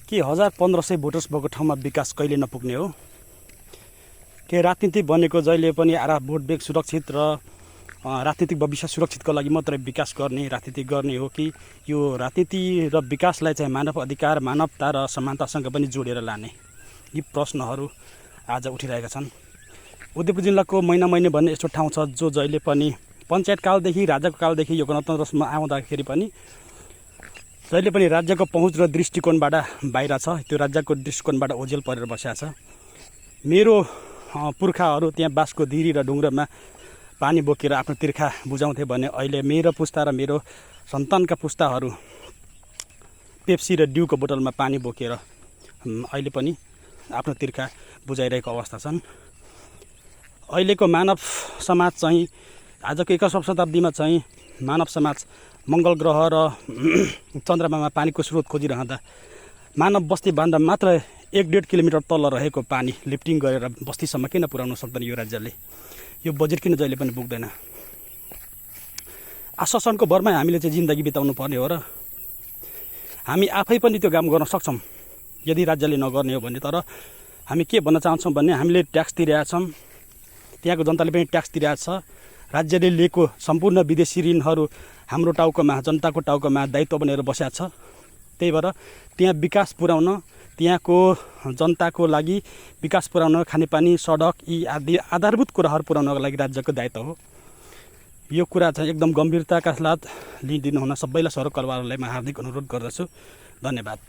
के 1500 भोटर्स भएको ठाउँमा विकास कहिले नपुग्ने हो? के राजनीति बनेको जहिले पनि भोट ब्याङ्क सुरक्षित र राजनीतिक भविष्य सुरक्षितको लागि मात्रै विकास गर्ने राजनीति गर्ने हो कि यो राजनीति र विकासलाई चाहिँ मानव अधिकार मानवता र समानतासँग पनि जोडेर लाने? यी प्रश्नहरू आज उठिरहेका छन्। उदयपुर जिल्लाको महिना भन्ने यस्तो ठाउँ छ जो जहिले पनि पञ्चायत कालदेखि राजाको कालदेखि यो गणतन्त्रमा आउँदाखेरि पनि जहिले पनि राज्यको पहुँच र दृष्टिकोणबाट बाहिर छ। त्यो राज्यको दृष्टिकोणबाट ओझेल परेर बसेको छ। मेरो पुर्खाहरू त्यहाँ बाँसको धिरी र ढुङ्ग्रोमा पानी बोकेर आफ्नो तिर्खा बुझाउँथे भने अहिले मेरो पुस्ता र मेरो सन्तानका पुस्ताहरू पेप्सी र ड्युको बोतलमा पानी बोकेर अहिले पनि आफ्नो तिर्खा बुझाइरहेको अवस्था छन्। अहिलेको मानव समाज चाहिँ आजको 21औं शताब्दीमा चाहिँ मानव समाज मङ्गल ग्रह र चन्द्रमामा पानीको स्रोत खोजिरहँदा मानव बस्ती बाँध्दा मात्र 1.5 किलोमिटर तल रहेको पानी लिफ्टिङ गरेर बस्तीसम्म किन पुर्याउन सक्दैन यो राज्यले? यो बजेट किन जहिले पनि पुग्दैन? आश्वासनको भरमा हामीले चाहिँ जिन्दगी बिताउनु पर्ने हो र हामी आफै पनि त्यो काम गर्न सक्छौँ यदि राज्यले नगर्ने हो भने। तर हामी के भन्न चाहन्छौँ भने हामीले ट्याक्स तिरेका छौँ, त्यहाँको जनताले पनि ट्याक्स तिरेको छ। राज्यले लिएको सम्पूर्ण विदेशी ऋणहरू हाम्रो टाउकोमा जनताको टाउकोमा दायित्व बनेर बसेको छ। त्यही भएर त्यहाँ विकास पुर्याउन, त्यहाँको जनताको लागि विकास पुर्याउन, खानेपानी सडक यी आदि आधारभूत कुराहरू पुर्याउनको लागि राज्यको दायित्व हो। यो कुरा चाहिँ एकदम गम्भीरताका साथ लिइदिनु हुन सबैलाई सरोकारवालालाई म हार्दिक अनुरोध गर्दछु। धन्यवाद।